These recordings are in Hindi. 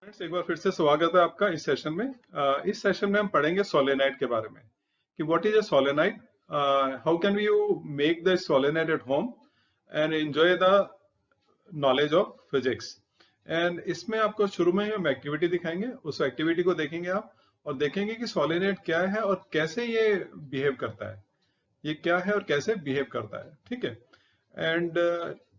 फ्रेंड्स, एक बार फिर से स्वागत है आपका इस सेशन में। इस सेशन में हम पढ़ेंगे सोलेनाइड के बारे में कि what is a solenoid, how can you make the solenoid at home and enjoy the knowledge of physics. And इसमें आपको शुरू में हम एक्टिविटी दिखाएंगे, उस एक्टिविटी को देखेंगे आप और देखेंगे कि सोलेनाइड क्या है और कैसे ये बिहेव करता है, ये क्या है और कैसे बिहेव करता है। ठीक है। एंड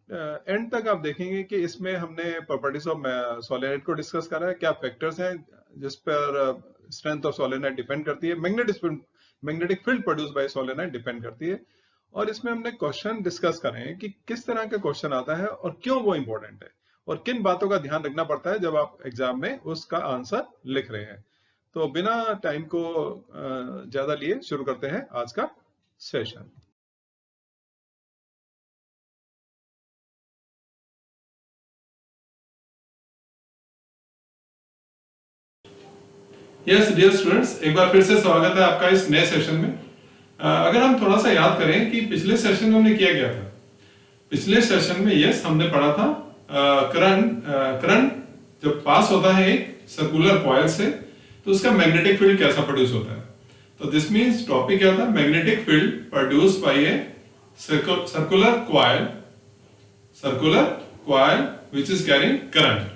एंड तक आप देखेंगे कि इसमें हमने प्रॉपर्टीज ऑफ सोलेनाइड को डिस्कस करा है, क्या फैक्टर्स हैं जिस पर स्ट्रेंथ ऑफ सोलेनाइड डिपेंड करती है, magnetic field produce bye solenoid depend करती है। और इसमें हमने क्वेश्चन डिस्कस करे हैं कि किस तरह का क्वेश्चन आता है और क्यों वो इंपॉर्टेंट है और किन बातों का ध्यान रखना पड़ता है जब आप एग्जाम में उसका आंसर लिख रहे हैं। तो बिना टाइम को ज्यादा लिए शुरू करते हैं आज का सेशन। यस डियर स्टूडेंट्स, एक बार फिर से स्वागत है आपका इस नए सेशन में। अगर हम थोड़ा सा याद करें कि पिछले सेशन में हमने किया गया था। पिछले सेशन में यस हमने पढ़ा था करंट जब पास होता है एक सर्कुलर कॉइल से तो उसका मैग्नेटिक फील्ड कैसा प्रोड्यूस होता है। तो दिस मींस टॉपिक क्या था, magnetic field produce by a circular coil which is carrying current.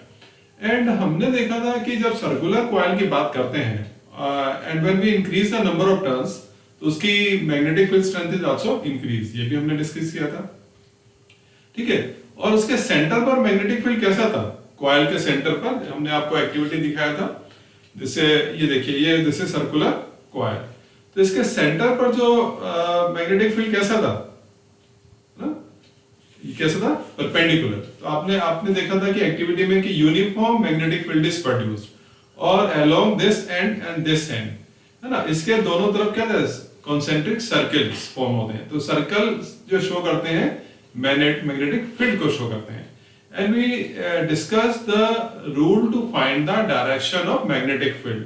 And हमने देखा था कि जब सर्कुलर कॉइल की बात करते हैं and when we increase the number of turns तो उसकी magnetic field strength is also increase, ये भी हमने डिस्कस किया था। ठीक है। और उसके सेंटर पर मैग्नेटिक फील्ड कैसा था, कॉइल के सेंटर पर हमने आपको एक्टिविटी दिखाया था। जैसे ये देखिए, ये जैसे सर्कुलर कॉइल, तो इसके सेंटर पर जो मैग्नेटिक फील्ड कैसा था, ये कैसा था, परपेंडिकुलर। तो आपने देखा था कि एक्टिविटी में कि uniform magnetic field is produced और along this end and this end, है ना, इसके दोनों तरफ क्या था, कॉन्सेंट्रिक सर्कल्स फॉर्म होते हैं। तो सर्कल जो शो करते हैं मैग्नेटिक फील्ड को शो करते हैं। And we discuss the rule to find the direction of magnetic field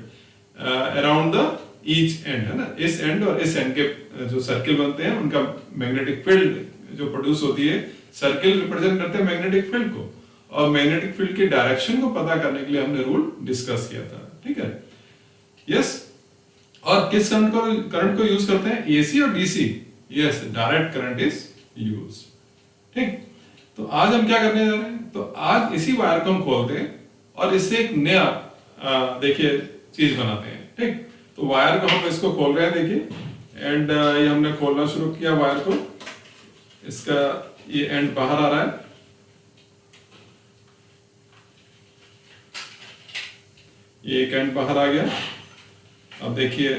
around the each end, है ना, इस एंड और इस एंड के जो सर्कल बनते हैं उनका मैग्नेटिक फील्ड जो प्रोड्यूस होती है, सर्कल रिप्रेजेंट करते हैं मैग्नेटिक फील्ड को, और मैग्नेटिक फील्ड की डायरेक्शन को पता करने के लिए हमने रूल डिस्कस किया था। ठीक है। यस। और किस करंट को यूज करते हैं, एसी और DC. Yes, direct current is use. ठीक। तो आज हम क्या करने जा रहे हैं, तो आज इसी वायर को हम खोलते हैं और इससे एक नया देखिए चीज बनाते हैं। ठीक। तो वायर को हम इसको खोल रहे हैं, देखिए, एंड ये हमने खोलना शुरू किया वायर को। इसका ये एंड बाहर आ रहा है, ये एक एंड बाहर आ गया। अब देखिए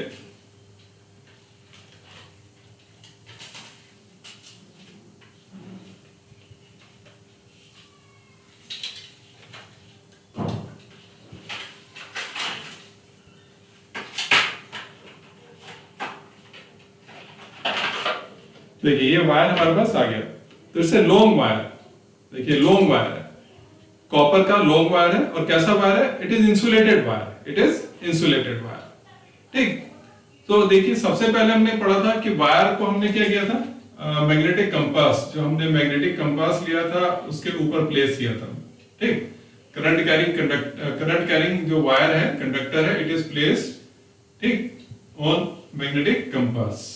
ये वायर हमारे पास आ गया। तो इससे लॉन्ग वायर, देखिए लॉन्ग वायर है, कॉपर का लॉन्ग वायर है। और कैसा वायर है, it is insulated wire, it is insulated wire. ठीक। तो देखिए सबसे पहले हमने पढ़ा था कि वायर को हमने क्या किया था, मैग्नेटिक कंपास, जो हमने मैग्नेटिक कंपास लिया था उसके ऊपर प्लेस किया था। ठीक। करंट कैरिंग जो वायर है, कंडक्टर है, इट इज प्लेस्ड, ठीक, ऑन मैग्नेटिक कंपास।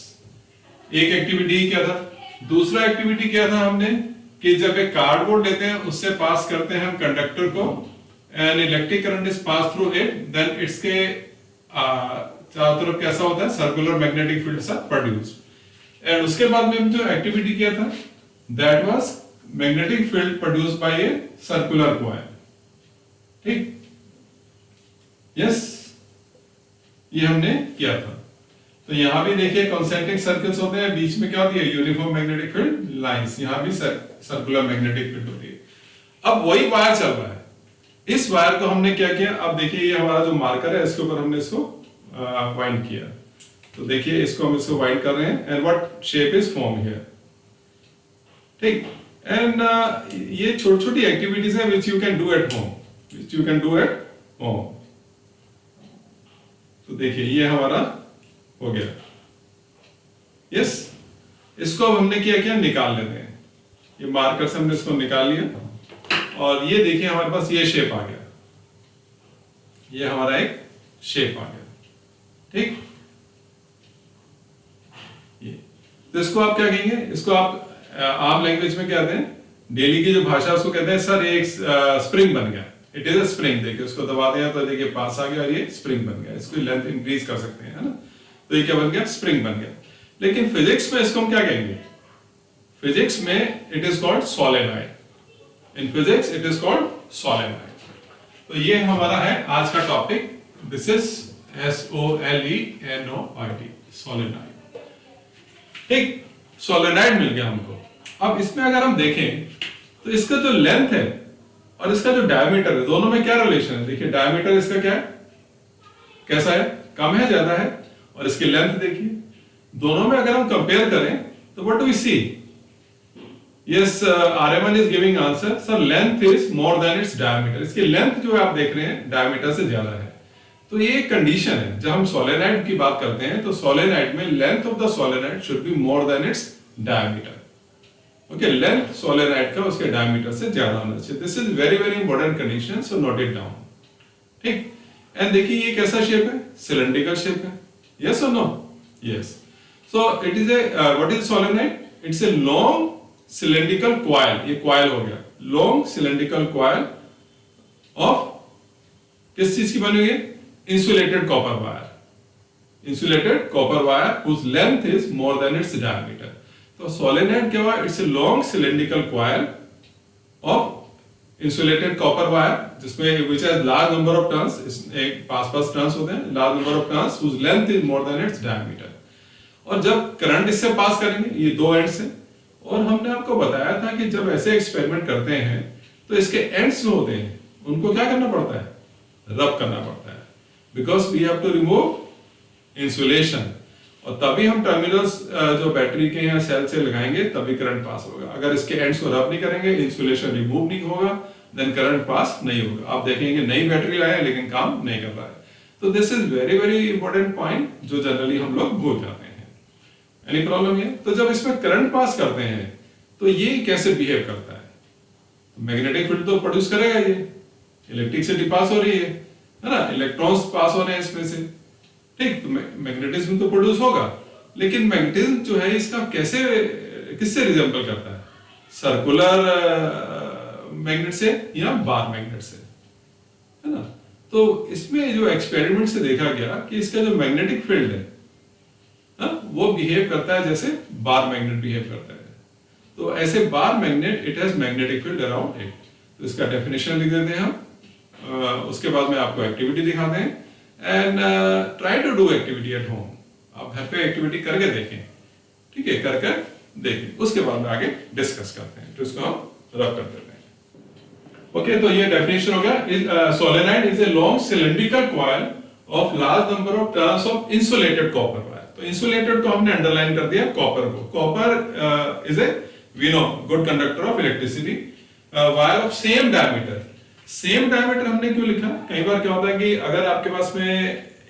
एक एक्टिविटी क्या था। दूसरा एक्टिविटी क्या था हमने, कि जब एक कार्डबोर्ड लेते हैं उससे पास करते हैं हम कंडक्टर को, and electric current is pass through it, then इसके चारों तरफ कैसा होता है, सर्कुलर मैग्नेटिक फील्ड सा प्रोड्यूस। एंड उसके बाद में हम जो एक्टिविटी किया था, that was magnetic field produce by a circular coil. ठीक। यस, ये हमने किया था। तो यहां भी देखिए कॉन्सेंट्रिक सर्कल्स होते हैं, बीच में क्या होती है, यूनिफॉर्म मैग्नेटिक फील्ड लाइंस, यहां भी सर्कुलर मैग्नेटिक फील्ड होती है। अब वही वायर चल रहा है, इस वायर को हमने क्या किया, अब देखिए ये हमारा जो मार्कर है इसके ऊपर हमने इसको वाइंड किया। तो देखिए इसको हम इसको वाइंड कर रहे हैं, and what shape is form here. ठीक। एंड ये छोटी छोटी एक्टिविटीज है which you can do at home, तो देखिए ये हमारा हो गया। यस। इसको अब हमने क्या निकाल लेते हैं, ये मार्कर से हमने इसको निकाल लिया और ये देखिए हमारे पास ये शेप आ गया। ये हमारा एक शेप आ गया, ठीक। ये तो इसको आप क्या कहेंगे, इसको आप आम लैंग्वेज में क्या कहते हैं, डेली की जो भाषा उसको कहते हैं सर ये एक स्प्रिंग बन गया, इट इज अ स्प्रिंग। देखिए उसको दबा दिया तो देखिए पास आ गया और ये स्प्रिंग बन गया, इसको लेंथ इंक्रीज कर सकते हैं, है ना। तो ये क्या बन गया, स्प्रिंग बन गया। लेकिन फिजिक्स में इसको हम क्या कहेंगे, फिजिक्स में it is called solenoid, in physics it is called solenoid. तो ये हमारा है आज का topic, this is SOLENOID, solenoid, ठीक। सोलेनॉइड मिल गया हमको। अब इसमें अगर हम देखें तो इसका जो लेंथ है और इसका जो डायमीटर है, दोनों में क्या रिलेशन है। देखिए डायमीटर इसका क्या है, कैसा है, कम है ज्यादा है, और इसकी लेंथ देखिए, दोनों में अगर हम कंपेयर करें तो what do we see, yes Aryaman is giving answer, sir length is more than its diameter. इसकी लेंथ जो आप देख रहे हैं डायमीटर से ज्यादा है। तो ये एक कंडीशन है, जब हम सोलेनॉइड की बात करते हैं तो सोलेनॉइड में length of the solenoid should be more than its diameter. Okay, length solenoid का उसके डायमीटर से ज्यादा होना चाहिए। This is very very important condition, so note it down, ठीक। एंड देखिए ये कैसा शेप है, सिलेंड्रिकल शेप है, यस और no, yes. So it is a what is solenoid, it's a long cylindrical coil, ये कॉइल हो गया, लॉन्ग सिलेंड्रिकल कॉइल ऑफ किस चीज की बनी हुई है, insulated copper wire, insulated copper wire whose length is more than its diameter। तो सोलेनॉइड क्या हुआ, it's a long cylindrical coil of insulated copper wire, जिसमें which has large number of turns, एक पास टर्न्स होते हैं, large number of turns whose length is more than its diameter। और जब करंट इससे पास करेंगे, ये दो एंड से, और हमने आपको बताया था कि जब ऐसे एक्सपेरिमेंट करते हैं तो इसके एंड्स जो होते हैं उनको क्या करना पड़ता है, रब करना पड़ता है, because we have to remove insulation. और तभी हम टर्मिनल्स जो बैटरी के या सेल से लगाएंगे तभी करंट पास होगा। अगर इसके एंड्स को रब नहीं करेंगे, इंसुलेशन रिमूव नहीं होगा, देन करंट पास नहीं होगा। आप देखेंगे नई बैटरी लाए लेकिन काम नहीं कर रहा है। तो this is very very important point जो जनरली हम लोग भूल जाते हैं। एनी प्रॉब्लम है? तो जब इसमें करंट पास करते हैं तो ये कैसे बिहेव करता है, मैग्नेटिक फील्ड तो प्रोड्यूस करेगा, ये इलेक्ट्रिसिटी पास हो रही है ना, इलेक्ट्रॉन्स पास हो रहे हैं इसमें से, ठीक। तो मैग्नेटिज्म तो प्रोड्यूस होगा, लेकिन मैग्नेटिज्म जो है इसका कैसे, किससे रिजेंबल करता है, सर्कुलर मैग्नेट से या बार मैग्नेट से, है ना। तो इसमें जो एक्सपेरिमेंट से देखा गया कि इसका जो मैग्नेटिक फील्ड है वो बिहेव करता है जैसे बार मैग्नेट बिहेव करता है। तो ऐसे bar magnet, it has magnetic field around it. तो इसका डेफिनेशन लिख देते हैं हम, उसके बाद में आपको एक्टिविटी दिखाते हैं। And try to do activity at home, आप घर पे एक्टिविटी करके देखें, ठीक है, करके देखें, उसके बाद में आगे डिस्कस करते हैं। तो इसको हम रब कर देते हैं। ओके, तो ये डेफिनेशन हो गया। Solenoid is a long cylindrical coil of large number of turns of insulated copper wire. तो इंसुलेटेड को हमने अंडरलाइन कर दिया कॉपर को। Copper is a, we know, good conductor of electricity. Wire of same diameter, same diameter हमने क्यों लिखा, कई बार क्या होता है कि अगर आपके पास में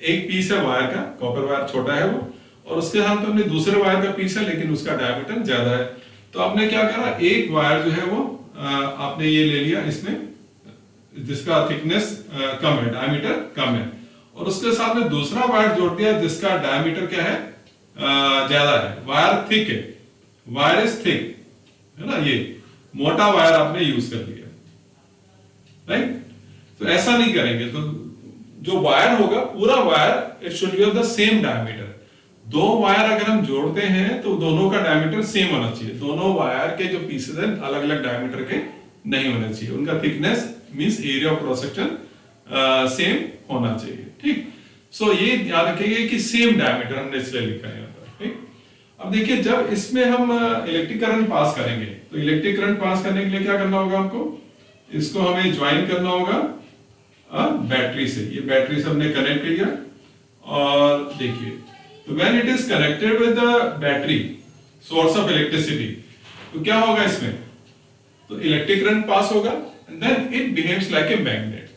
एक पीस है वायर का, कॉपर वायर छोटा है वो, और उसके साथ में हमने दूसरे वायर का पीस है लेकिन उसका डायमीटर ज्यादा है, तो आपने क्या करा, एक वायर जो है वो आपने ये ले लिया इसमें, जिसका थिकनेस कम है, डायमीटर कम है, और उसके साथ में दूसरा वायर जोड़ दिया जिसका डायमीटर क्या है, ज्यादा है। वायर थिक है, वायर इज थिक, है ना, ये मोटा वायर आपने यूज कर लिया, राइट। तो ऐसा नहीं करेंगे, तो जो वायर होगा पूरा wire, it should be of the same diameter. दो वायर अगर हम जोड़ते हैं तो दोनों का डायमीटर सेम होना चाहिए। दोनों वायर के जो पीसेस हैं अलग अलग डायमीटर के नहीं होने चाहिए, उनका thickness means area of cross section same होना चाहिए, ठीक। सो ये याद रखिए कि सेम डायमीटर हमने इसलिए लिखा है यहाँ पर, ठीक। अब देखिए जब इसमें हम इलेक्ट्रिक करंट पास करेंगे तो इलेक्ट्रिक करंट पास करने के लिए क्या करना होगा हमको, इसको हमें ज्वाइन करना होगा बैटरी से। ये बैटरी से हमने कनेक्ट किया, और देखिए तो when it is connected with the battery source of electricity, तो क्या होगा इसमें, तो इलेक्ट्रिक करंट पास होगा and then it behaves like a magnet.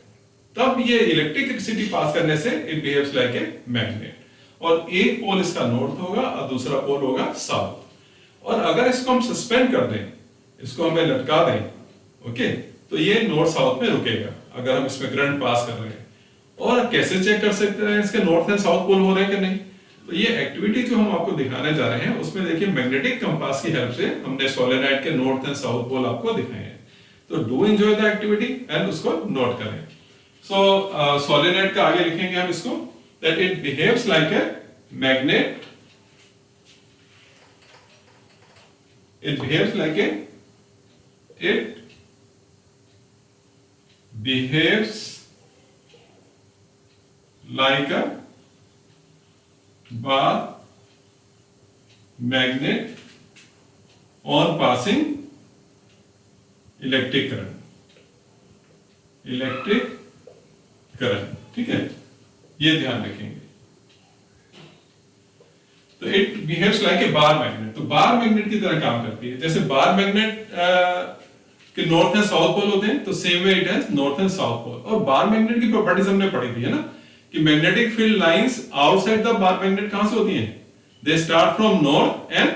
तब ये इलेक्ट्रिसिटी पास करने से it behaves like a magnet, और एक पोल इसका नॉर्थ होगा और दूसरा पोल होगा साउथ। और अगर इसको हम सस्पेंड कर दें, इसको हमें लटका दें, ओके, तो ये नॉर्थ साउथ में रुकेगा अगर हम इसमें करंट पास कर रहे हैं। और कैसे चेक कर सकते हैं इसके नॉर्थ एंड साउथ पोल हो रहे हैं कि नहीं? तो ये एक्टिविटी जो हम आपको दिखाने जा रहे हैं उसमें देखिए मैग्नेटिक कंपास की हेल्प से हमने सोलेनोइड के नॉर्थ एंड साउथ पोल आपको दिखाए हैं। तो do enjoy the activity and उसको नोट करें। सो सोलेनोइड का आगे लिखेंगे हम इसको that it behaves like a magnet, it behaves like a it behaves like a bar magnet on passing electric current, ठीक है, ये ध्यान रखेंगे। तो it behaves like a bar magnet, तो बार मैग्नेट की तरह काम करती है। जैसे बार मैग्नेट के नॉर्थ एंड साउथ पोल होते हैं तो same way it has north and south pole. और बार मैग्नेट की प्रॉपर्टीज हमने पढ़ी थी है ना कि magnetic field lines outside the bar magnet कहां से होती हैं? They start from north and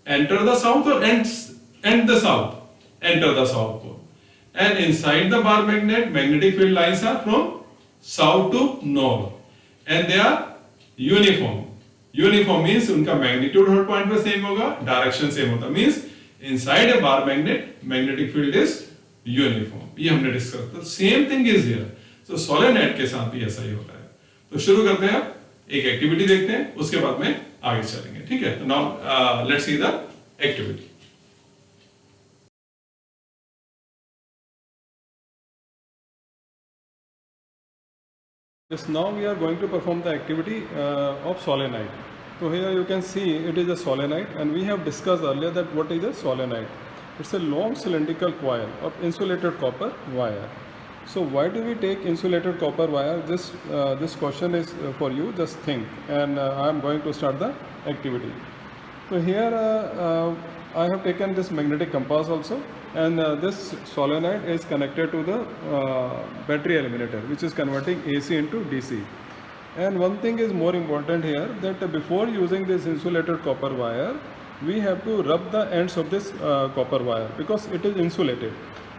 enter the south और and the south enter the south pole, and inside the bar magnet magnetic field lines are from south to north and they are uniform. Uniform means उनका मैग्नीट्यूड हर पॉइंट पे सेम होगा, डायरेक्शन सेम होता, means inside a bar magnet magnetic field is uniform. ये हमने डिस्कस किया। Same thing is here, so solenoid के साथ भी ऐसा ही होता है। तो शुरू करते हैं, एक एक्टिविटी देखते हैं, उसके बाद में आगे चलेंगे, ठीक है। तो now let's see the activity. Yes, now we are going to perform the activity of solenoid. So here you can see it is a solenoid, and we have discussed earlier that what is a solenoid. It's a long cylindrical coil of insulated copper wire. So why do we take insulated copper wire? This question is for you. Just think, and I am going to start the activity. So here I have taken this magnetic compass also, and this solenoid is connected to the battery eliminator, which is converting AC into DC. And one thing is more important here, that before using this insulated copper wire, we have to rub the ends of this copper wire because it is insulated.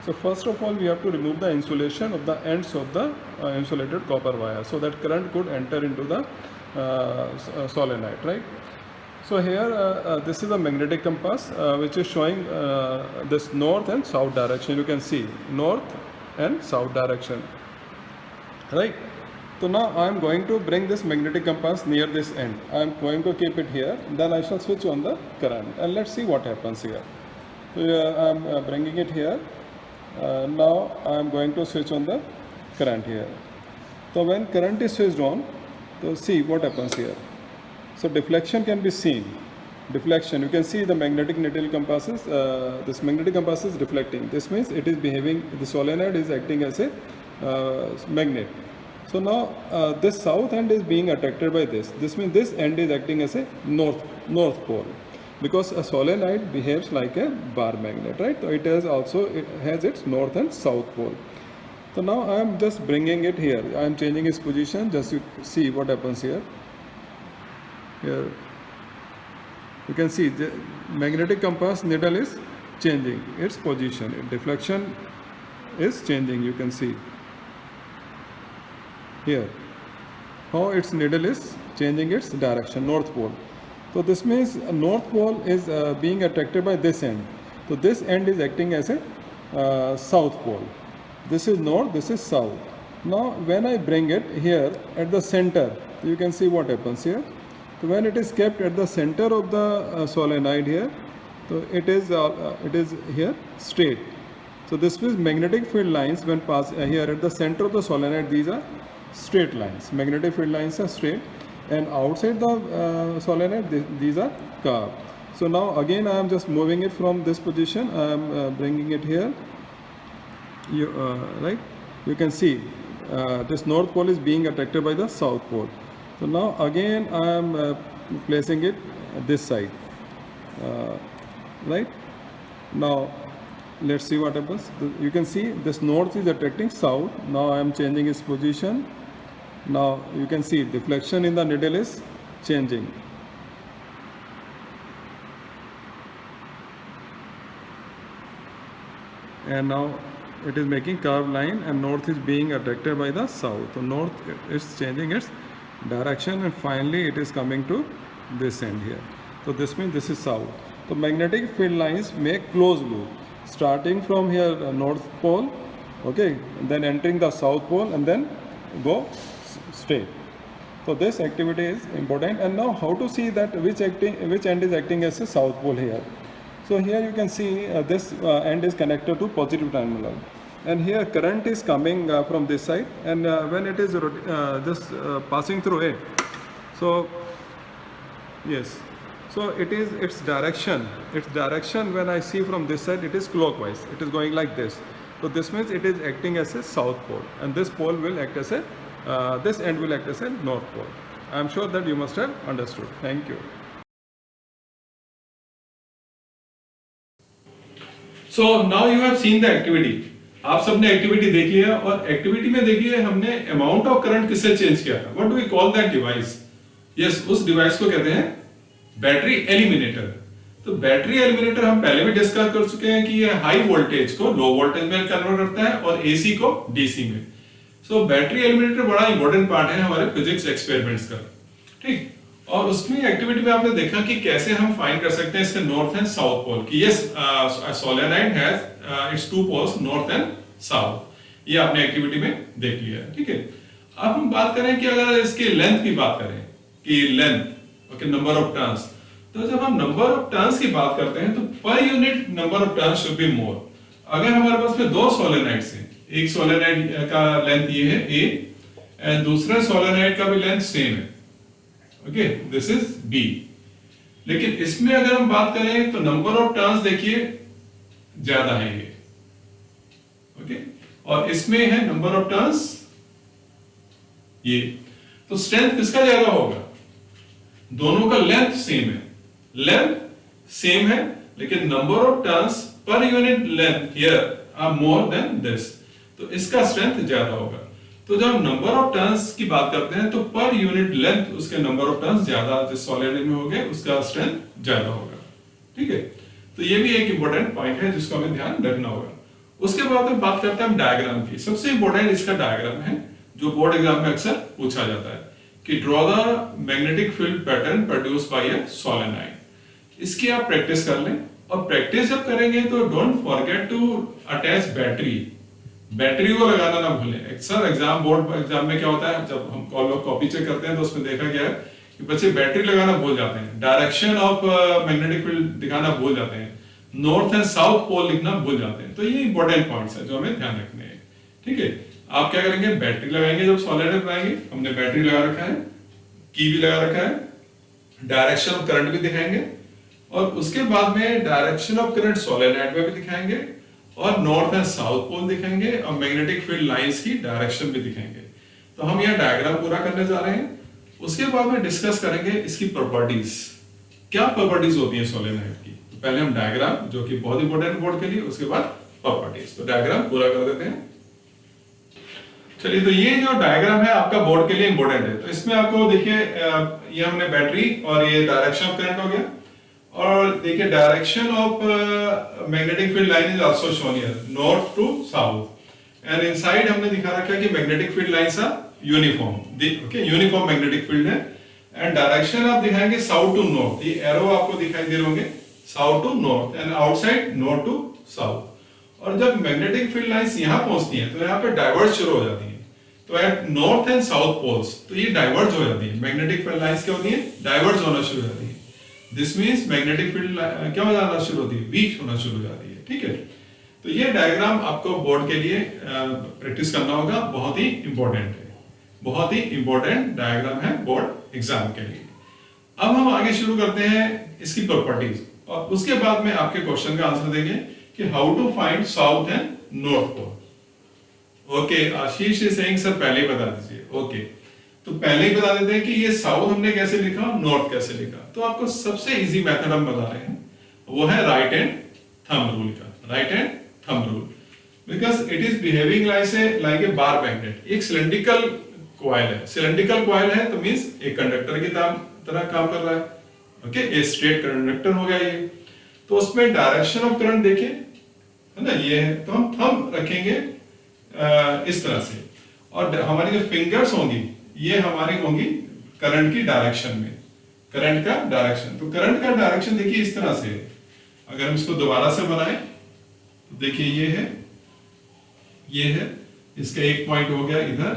So first of all, we have to remove the insulation of the ends of the insulated copper wire so that current could enter into the solenoid, right? So here this is a magnetic compass which is showing this north and south direction. You can see north and south direction, right? So now I am going to bring this magnetic compass near this end. I am going to keep it here, then I shall switch on the current, and let's see what happens here. So I am bringing it here. Now I am going to switch on the current here. So when current is switched on, so see what happens here. So deflection can be seen. Deflection, you can see the magnetic needle compasses, this magnetic compass is deflecting. This means it is behaving, the solenoid is acting as a magnet. So now this south end is being attracted by this. This means this end is acting as a north pole, because a solenoid behaves like a bar magnet, right? So it has its north and south pole. So now I am just bringing it here. I am changing its position. Just you see what happens here. Here you can see the magnetic compass needle is changing its position. Deflection is changing. You can see here how its needle is changing its direction, north pole. So this means north pole is being attracted by this end. So this end is acting as a south pole. This is north, this is south. Now when I bring it here at the center, you can see what happens here. So when it is kept at the center of the solenoid here, so it is here straight. So this means magnetic field lines when pass here at the center of the solenoid, these are straight lines. Magnetic field lines are straight, and outside the solenoid these are curved. So now again I am just moving it from this position. I am bringing it here. Right? You can see this north pole is being attracted by the south pole. So now again I am placing it this side, right? Now let's see what happens. You can see this north is attracting south. Now I am changing its position. Now you can see deflection in the needle is changing. And now it is making curved line and north is being attracted by the south. So north is changing its direction and finally it is coming to this end here. So this means this is south. So magnetic field lines make closed loop starting from here north pole, okay, and then entering the south pole and then go straight. So this activity is important. And now how to see that which end is acting as a south pole here. So here you can see this end is connected to positive terminal, and here current is coming from this side, and when it is just passing through it, so yes, so it is its direction when I see from this side, it is clockwise, it is going like this. So this means it is acting as a south pole, and this pole will act as a this end will act as a north pole. I am sure that you must have understood. Thank you. So now you have seen the activity. आप सबने एक्टिविटी देख लिया, और एक्टिविटी में देखिए हमने अमाउंट ऑफ करंट किससे चेंज किया था. What do we call that device? Yes, उस डिवाइस को कहते हैं बैटरी एलिमिनेटर. तो बैटरी एलिमिनेटर हम पहले भी डिस्कस कर चुके हैं कि ये हाई वोल्टेज को लो वोल्टेज में कन्वर्ट करता है और एसी को डीसी में. सो बैटरी एलिमिनेटर बड़ा इंपॉर्टेंट पार्ट है हमारे फिजिक्स एक्सपेरिमेंट्स का. ठीक, और उसमें एक्टिविटी में आपने देखा कि कैसे हम फाइंड कर सकते हैं इसके नॉर्थ एंड साउथ पोल की. Yes, solenoid has its two poles north and south. ये आपने एक्टिविटी में देख लिया है. ठीक है, अब हम बात करें कि अगर इसकी लेंथ की बात करें कि length okay number of turns, तो जब हम नंबर ऑफ टर्न्स की बात करते हैं तो per unit number of turns should be मोर. अगर हमारे पास में दो सोलेनॉइड्स हैं, एक सोलेनॉइड का लेंथ ये है A एंड दूसरा सोलेनॉइड का भी लेंथ सेम है, ओके, दिस इज B. लेकिन इसमें अगर हम बात करें तो नंबर ऑफ टर्न्स देखिए ज्यादा है ये, ओके, और इसमें है नंबर ऑफ टर्न्स ये. तो स्ट्रेंथ किसका ज्यादा होगा? दोनों का लेंथ सेम है, लेंथ सेम है, लेकिन number of turns per unit length here are more than this. तो इसका स्ट्रेंथ ज्यादा होगा. तो जब नंबर ऑफ टर्न्स की बात करते हैं तो पर यूनिट लेंथ उसके नंबर ऑफ टर्न्स ज्यादा जिस सॉलिड में होंगे उसका स्ट्रेंथ ज्यादा होगा. ठीक है, तो ये भी एक इंपॉर्टेंट पॉइंट है जिसको हमें ध्यान रखना होगा. उसके बाद में बात करते हैं हम डायग्राम की. सबसे इंपॉर्टेंट इसका डायग्राम है जो बोर्ड एग्जाम में अक्सर पूछा जाता है कि draw the magnetic field pattern produce by a solenoid. इसकी आप प्रैक्टिस कर लें, और प्रैक्टिस जब करेंगे तो don't forget to attach battery. Battery को लगाना ना भूलें. अक्सर एग्जाम बोर्ड एग्जाम में क्या होता है, जब हम लोग कॉपी चेक करते हैं तो उसमें देखा गया है कि बच्चे बैटरी लगाना भूल जाते हैं, डायरेक्शन ऑफ मैग्नेटिक फील्ड दिखाना भूल जाते हैं, नॉर्थ एंड साउथ पोल लिखना भूल जाते हैं. तो ये इंपॉर्टेंट पॉइंट्स है जो हमें ध्यान रखने हैं. ठीक है, आप क्या करेंगे, बैटरी लगाएंगे जब सॉलिड बनाएंगे. हमने बैटरी लगा रखा है, की भी लगा रखा है, डायरेक्शन ऑफ करंट भी दिखाएंगे, और उसके बाद में डायरेक्शन ऑफ करंट सोलेनॉइड में भी दिखाएंगे, और नॉर्थ एंड साउथ पोल दिखाएंगे, और मैग्नेटिक फील्ड लाइंस की डायरेक्शन भी दिखाएंगे. तो हम यह डायग्राम पूरा करने जा रहे हैं. उसके बाद में डिस्कस करेंगे इसकी प्रॉपर्टीज, क्या प्रॉपर्टीज होती है सोलेनॉइड की. तो पहले हम डायग्राम, जो कि बहुत इंपॉर्टेंट बोर्ड के लिए, उसके बाद प्रॉपर्टीज. तो डायग्राम पूरा कर देते हैं. चलिए, तो ये जो डायग्राम है आपका बोर्ड के लिए इंपॉर्टेंट है. तो इसमें आपको देखिए ये हमने बैटरी और ये डायरेक्शन ऑफ करंट हो गया, और देखिए direction of magnetic field line is also shown here, north to south, and inside हमने दिखा रखा है कि magnetic field lines are uniform. Okay, uniform magnetic field है, एंड डायरेक्शन आप दिखाएंगे साउथ टू नॉर्थ. ये एरो आपको दिखाई दे रहे होंगे, south to north and outside north to south. और जब मैग्नेटिक फील्ड लाइंस यहां पहुंचती हैं तो यहां पे डाइवर्ज शुरू हो जाती हैं. तो at north and south poles तो ये डाइवर्ज हो जाती है. मैग्नेटिक फील्ड लाइंस क्या होती है, डाइवर्ज होना शुरू हो जाती है. दिस मींस मैग्नेटिक फील्ड क्या हो जाना शुरू होती है, वीक होना शुरू हो जाती है. ठीक है, तो ये डायग्राम आपको बोर्ड के लिए प्रैक्टिस करना होगा, बहुत ही इंपॉर्टेंट है, बहुत ही इंपॉर्टेंट डायग्राम है बोर्ड एग्जाम के लिए. अब हम आगे शुरू करते हैं इसकी प्रॉपर्टीज, और उसके बाद में आपके क्वेश्चन का आंसर देंगे कि how to find south and north pole. Okay, Ashish is saying sir पहले ही बता दीजिए. ओके, तो पहले ही बता देते हैं कि ये साउथ हमने कैसे लिखा, नॉर्थ कैसे लिखा. तो आपको सबसे इजी मेथड हम बता रहे हैं, वो है राइट हैंड थंब रूल का. Right hand thumb rule, because it is behaving like a bar magnet. एक सिलेंड्रिकल कॉइल है, सिलेंड्रिकल कॉइल है तो मींस एक कंडक्टर की तरह काम कर रहा है. ओके, ये स्ट्रेट कंडक्टर हो गया ये. तो उसमें डायरेक्शन ऑफ करंट देखिए है ना, ये है, तो हम थंब रखेंगे इस तरह से, और हमारी जो फिंगर्स होंगी ये हमारी होंगी करंट की डायरेक्शन में, करंट का डायरेक्शन। तो करंट का डायरेक्शन देखिए इस तरह से, अगर हम इसको दोबारा से बनाएं तो देखिए ये है, इसका एक पॉइंट हो गया इधर,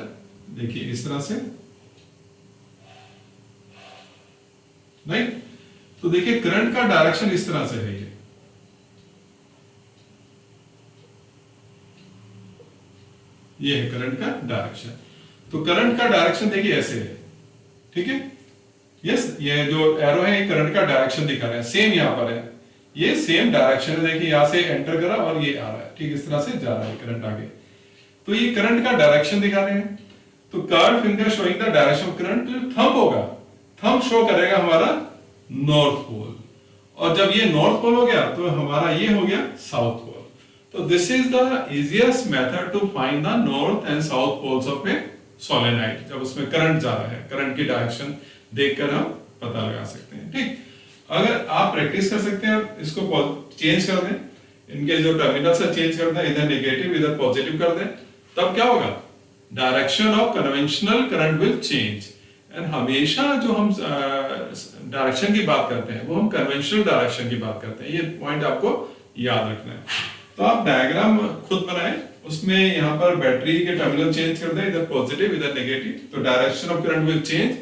देखिए इस तरह से, नहीं, तो देखिए करंट का डायरेक्शन इस तरह से है, ये है करंट का डायरेक्शन। तो करंट का डायरेक्शन देखिए ऐसे है, ठीक है, यस, ये जो एरो है ये करंट का डायरेक्शन दिखा रहे हैं, सेम यहां पर है, ये सेम डायरेक्शन है, देखिए यहां से एंटर करा और ये आ रहा है, ठीक इस तरह से जा रहा है करंट आगे, तो ये करंट का डायरेक्शन दिखा रहे हैं। तो curve finger showing the direction of current, thumb होगा, थंब शो करेगा हमारा नॉर्थ पोल, और जब ये नॉर्थ पोल हो गया तो हमारा ये हो गया साउथ पोल। तो this is the easiest method to find the north and south poles of a solenoid, जब उसमें करंट जा रहा है, करंट की डायरेक्शन देखकर हम पता लगा सकते हैं, ठीक। अगर आप प्रैक्टिस कर सकते हैं, आप इसको चेंज कर दें, इनके जो टर्मिनल्स है चेंज कर दें, इधर नेगेटिव इधर पॉजिटिव कर दें, तब क्या होगा, direction of conventional current will change. And हमेशा जो हम डायरेक्शन की बात करते हैं वो हम कन्वेंशनल डायरेक्शन की बात करते हैं, ये पॉइंट आपको याद रखना है। तो आप डायग्राम खुद बनाएं, उसमें यहाँ पर बैटरी के टर्मिनल चेंज कर दें, इधर पॉजिटिव इधर नेगेटिव, तो direction of current will change.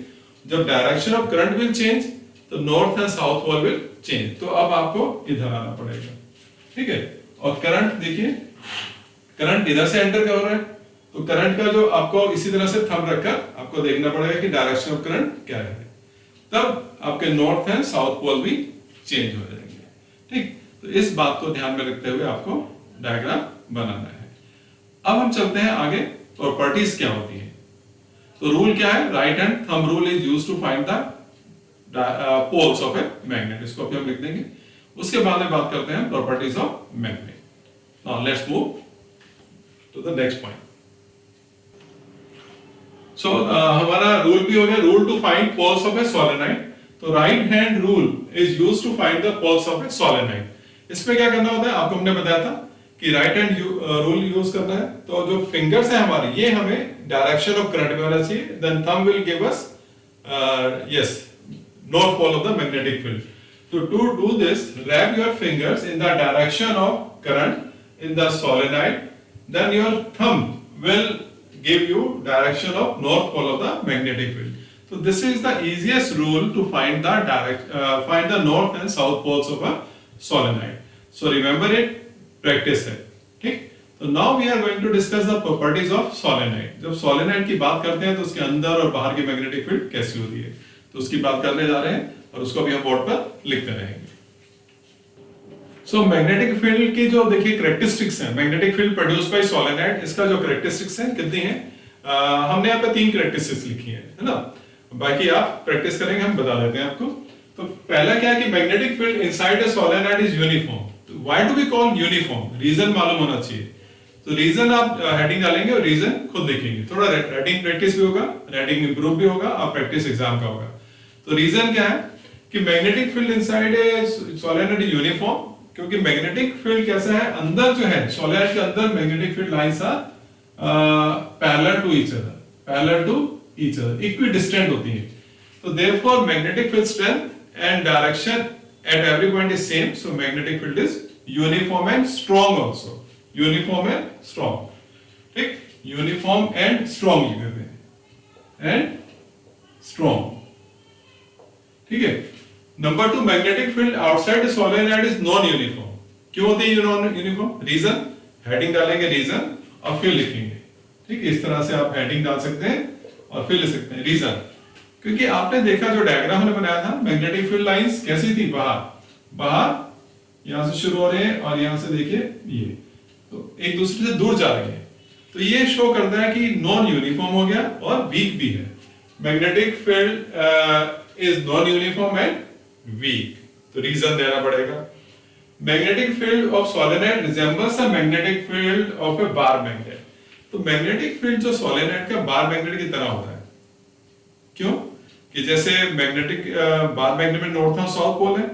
जब direction of current will change तो north and south pole will change. तो अब आपको इधर आना पड़ेगा, ठीक है, और करंट देखिए, करंट इधर से एंटर कर रहा है, तो करंट का जो आपको इसी तरह से थंब रखकर आपको देखना पड़ेगा कि डायरेक्शन ऑफ करंट क्या है, तब आपके नॉर्थ एंड साउथ पोल भी चेंज हो जाएंगे, ठीक। तो इस बात को ध्यान में रखते हुए आपको डायग्राम बनाना है। अब हम चलते हैं आगे, प्रॉपर्टीज क्या होती है। तो रूल क्या है, right hand thumb rule is used to find the poles of a magnet, इसको अभी हम लिख देंगे, उसके बाद में बात करते हैं properties of magnet. Now let's move to the next point. So हमारा रूल भी हो गया, rule to find poles of a solenoid. तो right hand rule is used to find the poles of a solenoid. इसमें क्या करना होता है, आपको हमने बताया था कि राइट हैंड रूल यूज करना है। तो जो फिंगर्स है हमारे, ये हमें डायरेक्शन ऑफ करंट में होना चाहिए, then thumb will give us yes north pole of the magnetic field. So to do this, wrap your fingers in the direction of current in the solenoid, then your thumb will give you direction of north pole of the magnetic field. So this is the easiest rule to find the north and south poles of a solenoid. So remember it, practice it. ठीक? So now we are going to discuss the properties of solenoid. जब solenoid की बात करते हैं तो उसके अंदर और बाहर की magnetic field कैसी होती है, तो उसकी बात करने जा रहे हैं, और उसको भी हम बोर्ड पर लिखते रहेंगे। सो मैग्नेटिक फील्ड की जो देखिए कैरेक्टरिस्टिक्स हैं, magnetic field produce bye solenoid, इसका जो कैरेक्टरिस्टिक्स हैं कितनी हैं, हमने यहाँ पे 3 कैरेक्टरिस्टिक्स लिखी हैं, है ना, बाकी आप प्रैक्टिस करेंगे, हम बता देते हैं आपको। तो पहला क्या है कि magnetic field inside a solenoid is uniform. तो why do we call uniform, reason मालूम होना चाहिए। तो रीजन आप हेडिंग डालेंगे और रीजन खुद लिखेंगे, थोड़ा राइटिंग प्रैक्टिस भी होगा, राइटिंग इंप्रूव भी होगा और प्रैक्टिस एग्जाम का होगा। तो रीजन क्या है कि magnetic field inside a solenoid is uniform, क्योंकि मैग्नेटिक फील्ड कैसा है, अंदर जो है सोलेनोइड के अंदर magnetic field lines are parallel to each other, equidistant होती है। तो therefore magnetic field strength and direction at every point is same, so magnetic field is uniform and strong also, uniform and strong, ठीक, यूनिफॉर्म एंड स्ट्रॉन्ग लिख देते हैं, एंड स्ट्रॉन्ग, ठीक है। Number 2, magnetic field outside the solenoid is non uniform. क्यों होती है नॉन यूनिफॉर्म, रीजन हेडिंग डालेंगे, रीजन और फिर लिखेंगे, ठीक, इस तरह से आप हेडिंग डाल सकते हैं और फिर लिख सकते हैं रीजन। क्योंकि आपने देखा जो डायग्राम हमने बनाया था, मैग्नेटिक फील्ड लाइंस कैसी थी, बाहर यहां से शुरू हो रहे हैं और यहां से देखिए ये तो एक दूसरे से दूर जा रही है, तो ये शो करता है कि नॉन यूनिफॉर्म हो गया और वीक भी है। Magnetic field is non-uniform and weak, तो रीजन देना पड़ेगा। Magnetic field of solenoid resembles the magnetic field of A bar magnet. तो मैग्नेटिक फील्ड जो सोलेनोइड का बार मैग्नेट की तरह होता है, क्यों कि जैसे मैग्नेटिक बार मैग्नेट में नॉर्थ और साउथ पोल है,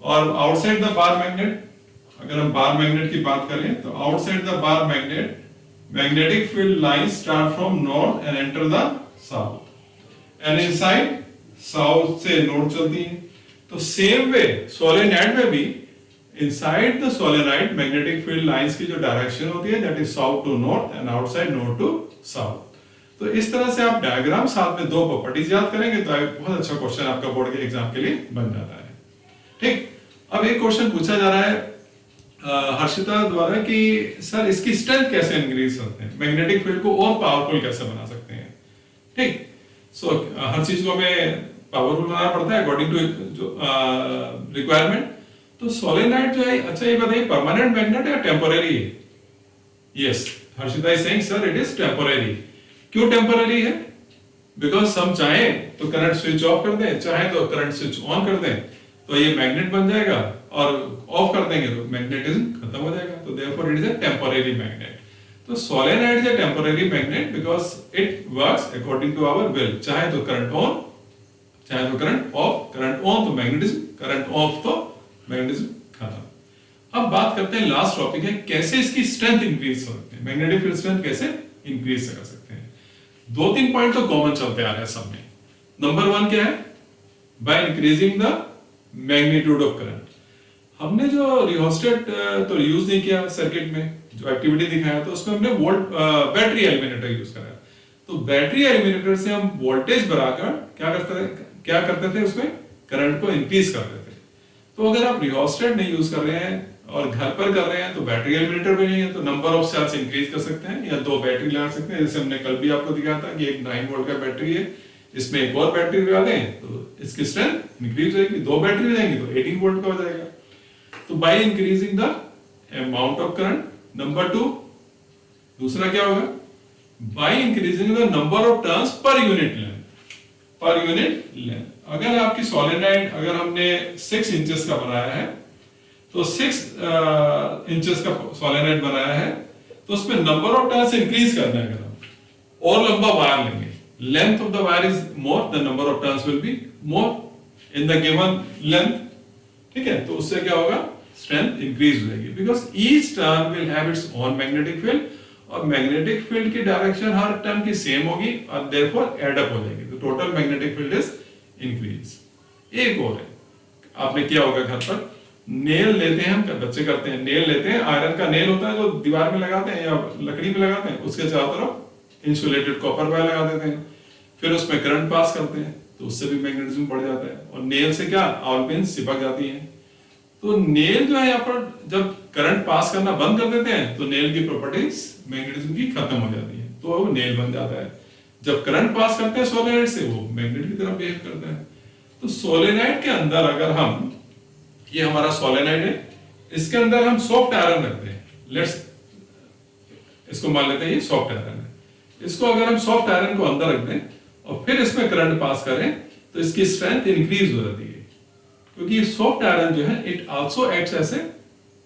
और आउटसाइड द बार मैग्नेट अगर हम बार मैग्नेट की बात करें तो outside the bar magnet magnetic field lines start from north and enter the south and inside south से नॉर्थ चलती है। तो सेम वे सोलेनॉइड में भी inside the solenoid magnetic field lines की जो डायरेक्शन होती है that is south to north and outside north to south. तो इस तरह से आप डायग्राम साथ में दो प्रॉपर्टीज याद करेंगे तो बहुत अच्छा क्वेश्चन आपका बोर्ड के एग्जाम के लिए बन जाता है। ठीक, अब एक क्वेश्चन पूछा जा रहा है हर्षिता द्वारा कि सर इसकी स्ट्रेंथ कैसे इंक्रीज करते हैं, मैग्नेटिक फील्ड को और पावरफुल कैसे बना सकते हैं। ठीक, सो हर चीज को हमें पावरफुल बनाना पड़ता है अकॉर्डिंग टू जो रिक्वायरमेंट। तो सोलेनॉइड जो है, अच्छा ये बताइए परमानेंट मैग्नेट है या टेम्पररी है? Yes, Harshita is saying sir it is temporary. क्यों टेम्पररी है? बिकॉज हम चाहें तो करंट स्विच ऑफ कर दें, चाहे तो करंट स्विच ऑन कर दें तो ये मैग्नेट बन जाएगा, और ऑफ कर देंगे तो मैग्नेटिज्म खत्म हो जाएगा। तो therefore it is a temporary magnet. तो solenoid is a temporary magnet because it works according to our will. चाहे तो करंट ऑन, चाहे तो करंट ऑफ, करंट ऑन तो मैग्नेटिज्म, करंट ऑफ तो मैग्नेटिज्म खत्म। अब बात करते हैं लास्ट टॉपिक है कैसे इसकी स्ट्रेंथ इंक्रीज कर सकते हैं, मैग्नेटिक फील्ड स्ट्रेंथ कैसे इंक्रीज कर सकते हैं। दो तीन पॉइंट तो कॉमन चलते आ रहे हैं सब में। नंबर वन क्या है? Bye increasing the magnitude of current. हमने जो रियोस्टेट तो यूज नहीं किया सर्किट में, जो एक्टिविटी दिखाया तो उसमें हमने वोल्ट बैटरी एलिमिनेटर यूज करा। तो बैटरी एलिमिनेटर से हम वोल्टेज बढ़ाकर क्या करते थे उसमें करंट को इंक्रीज कर देते थे। तो अगर आप रियोस्टेट नहीं यूज कर रहे हैं और घर पर कर रहे हैं तो बैटरी एलिमिनेटर भी नहीं है, तो नंबर ऑफ सेल्स इंक्रीज कर सकते हैं या दो बैटरी लगा सकते हैं। जैसे हमने कल भी आपको दिखाया था कि एक 9 वोल्ट का बैटरी है, इसमें एक और बैटरी लगा दें तो इसकी स्ट्रेंथ इंक्रीज होगी। दो बैटरी लगाएंगे तो 18 वोल्ट का हो जाएगा। तो bye increasing the amount of current. Number two, दूसरा क्या होगा? Bye increasing the number of turns per unit length, पर यूनिट लेंथ। अगर आपकी सोलेनॉइड अगर हमने 6 इंचेस का बनाया है तो 6 इंचेस का सोलेनॉइड बनाया है तो उसमें नंबर ऑफ टर्न्स इंक्रीज करना है। अगर हम और लंबा वायर लेंगे, length of the wire is more, the number of turns will be more in the given length. ठीक है, तो उससे क्या होगा? स्ट्रेंथ इंक्रीज हो जाएगी because each turn will have its own magnetic field, और मैग्नेटिक फील्ड की डायरेक्शन हर टर्न की सेम होगी और देयरफॉर एड अप हो जाएगी। तो total magnetic field is increase. एक और है, आपने किया होगा घर पर, नेल लेते हैं, हम बच्चे करते हैं, नेल लेते हैं, आयरन का नेल होता है जो दीवार में लगाते हैं या लकड़ी में लगाते हैं, उसके चारों तरफ इंसुलेटेड कॉपर वायर लगा देते हैं, फिर उसमें करंट पास करते हैं तो उससे भी मैग्नेटिज्म बढ़ जाता है। और नेल से क्या आउल पिन चिपक जाती है। तो नेल जो है यहाँ पर जब करंट पास करना बंद कर देते हैं तो नेल की प्रॉपर्टीज मैग्नेटिज्म की खत्म हो जाती है, तो वो नेल बन जाता है। जब करंट पास करते हैं सोलेनॉइड से, वो मैग्नेट की तरह बिहेव करता है। तो सोलेनॉइड के अंदर अगर हम, ये हमारा सोलेनॉइड है, इसके अंदर हम सॉफ्ट आयरन रखते हैं, लेट्स इसको मान लेते हैं ये सॉफ्ट आयरन है। इसको अगर हम सॉफ्ट आयरन को अंदर रख दें और फिर इसमें करंट पास करें तो इसकी स्ट्रेंथ इंक्रीज हो जाती है, क्योंकि ये सॉफ्ट आयरन जो है it also acts as a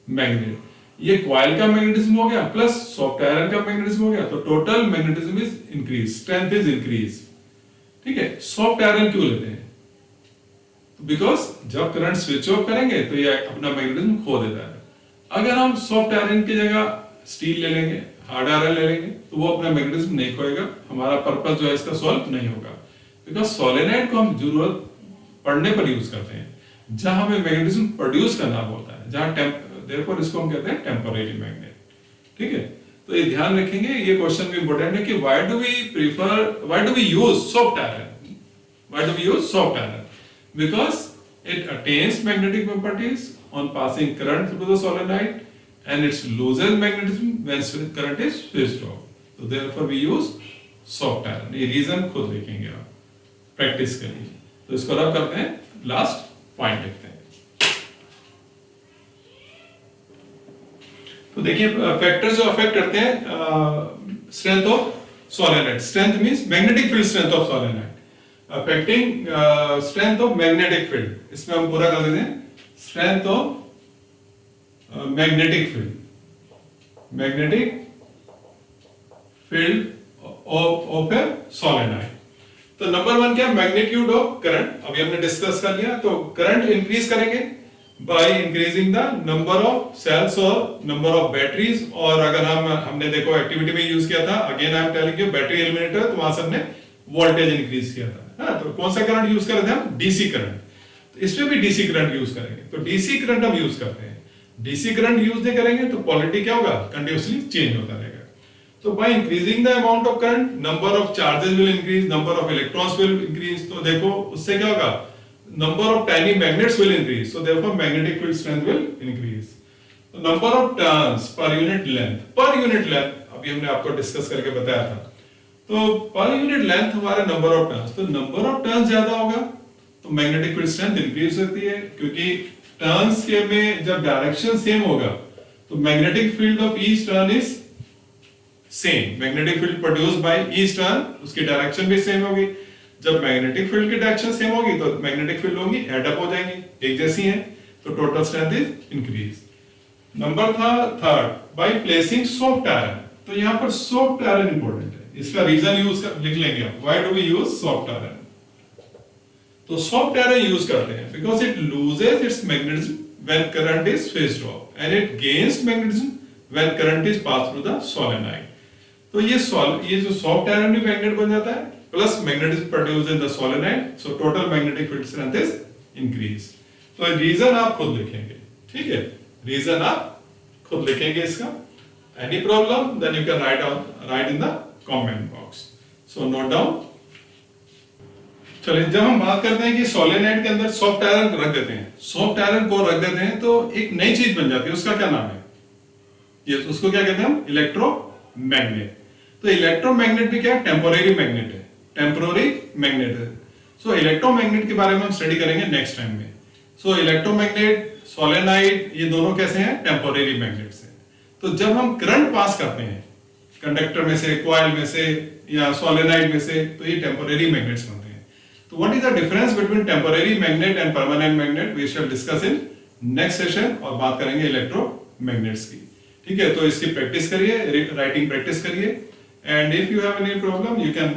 magnet. ये कॉइल का मैग्नेटिज्म हो गया प्लस सॉफ्ट आयरन का मैग्नेटिज्म हो गया, तो total magnetism is increase, strength is increase. ठीक है, सॉफ्ट आयरन क्यों लेते हैं? तो बिकॉज जब करंट स्विच ऑफ करेंगे तो ये अपना मैग्नेटिज्म खो देता है। अगर हम सॉफ्ट आयरन की जगह स्टील ले लेंगे, हार्ड आयरन ले लेंगे, तो वो अपना मैग्नेटिज्म नहीं खोएगा, हमारा पर्पस जो है इसका सॉल्व नहीं होगा। बिकॉज सोलेनॉइड को हम जरूरत पड़ने पर यूज करते हैं, जहां हमें मैग्नेटिज्म प्रोड्यूस करना होता है, जहां देयरफॉर इसको हम कहते हैं टेम्पररी मैग्नेट। ठीक है, तो ये ध्यान रखेंगे, ये क्वेश्चन भी इंपॉर्टेंट है कि why do we use soft iron? Why do we use soft iron? Because it attains magnetic properties on passing current through the solenoid and it loses magnetism when current is switched off. So therefore we use soft iron. ये reason खुद देखेंगे आप प्रैक्टिस के लिए। तो इसको रब करते हैं, लास्ट पॉइंट देखते हैं। तो देखिए फैक्टर्स जो अफेक्ट करते हैं strength of solenoid. Strength means magnetic field strength of solenoid affecting strength of magnetic field. इसमें हम पूरा कर देते हैं, strength of magnetic field, magnetic field of a solenoid. तो नंबर वन क्या? Magnitude of current. अभी हमने डिस्कस कर लिया। तो करंट इंक्रीज करेंगे by increasing the number of cells और नंबर ऑफ बैटरीज। और अगर हमने देखो एक्टिविटी में यूज किया था, again I am telling you battery eliminator, तो वहां से हमने वोल्टेज इंक्रीज किया था। तो कौन सा करंट यूज कर रहे थे हम? DC current. तो इसमें भी डीसी करंट यूज करेंगे। तो डीसी करंट हम यूज करते हैं। डीसी करंट यूज नहीं करेंगे तो पोलैरिटी क्या होगा? कंटिन्यूअसली चेंज होता रहेगा। So by increasing the amount of current, number of charges will increase, number of electrons will increase. तो देखो उससे क्या होगा? Number of tiny magnets will increase. So therefore magnetic field strength will increase. So number of turns per unit length. Per unit length अभी हमने आपको डिस्कस करके बताया था। तो per unit length हमारा number of turns। तो number of turns ज्यादा होगा तो magnetic field strength increase होती है, क्योंकि turns के में जब डायरेक्शन सेम होगा तो magnetic field of each turn is same. Magnetic field produced by each turn, उसकी डायरेक्शन भी सेम होगी। जब मैग्नेटिक फील्ड की डायरेक्शन सेम होगी तो मैग्नेटिक फील्ड होगी एड अप हो जाएंगी, एक जैसी हैं, तो total strength is increase. Number था third, by placing soft iron. तो यहाँ पर सॉफ्ट आयरन इंपॉर्टेंट है, इसका रीजन लिख लेंगे आप, why do we use soft iron. तो सॉफ्ट आयरन यूज करते हैं because it loses its magnetism when current is phased off and it gains magnetism when current is pass through the solenoid. तो ये जो सॉफ्ट आयरन भी मैग्नेट बन जाता है, plus magnetism produced in the solenoid, so total magnetic field strength is increase. तो रीजन आप खुद लिखेंगे, ठीक है, रीजन आप खुद लिखेंगे इसका। Any problem then you can write in the comment box. So note down. चलिए, जब हम बात करते हैं कि सोलेनोइड के अंदर सॉफ्ट आयरन रख देते हैं, सॉफ्ट आयरन को रख देते हैं तो एक नई चीज बन जाती है, उसका क्या नाम है? ये उसको क्या कहते हैं हम? इलेक्ट्रोमैग्नेट। तो इलेक्ट्रोमैग्नेट भी क्या है? टेम्पोरेरी मैग्नेट है, टेम्पोरेरी मैग्नेट है। सो इलेक्ट्रोमैग्नेट के बारे में हम स्टडी करेंगे नेक्स्ट टाइम में। सो इलेक्ट्रोमैग्नेट, सोलेनोइड, ये दोनों कैसे हैं? टेम्पोरेरी मैग्नेट्स हैं। तो जब हम करंट पास करते हैं कंडक्टर में से, कॉइल में से या सोलेनोइड में से, तो ये टेम्पोरेरी मैग्नेट्स बनते हैं। तो what is the difference between temporary magnet and permanent magnet? We shall discuss in next session, और बात करेंगे इलेक्ट्रोमैग्नेट्स की, ठीक है। तो इसकी प्रैक्टिस करिए, राइटिंग प्रैक्टिस करिए। And if you have any problem, you can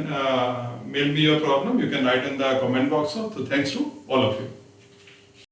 mail me your problem. You can write in the comment box. So thanks to all of you.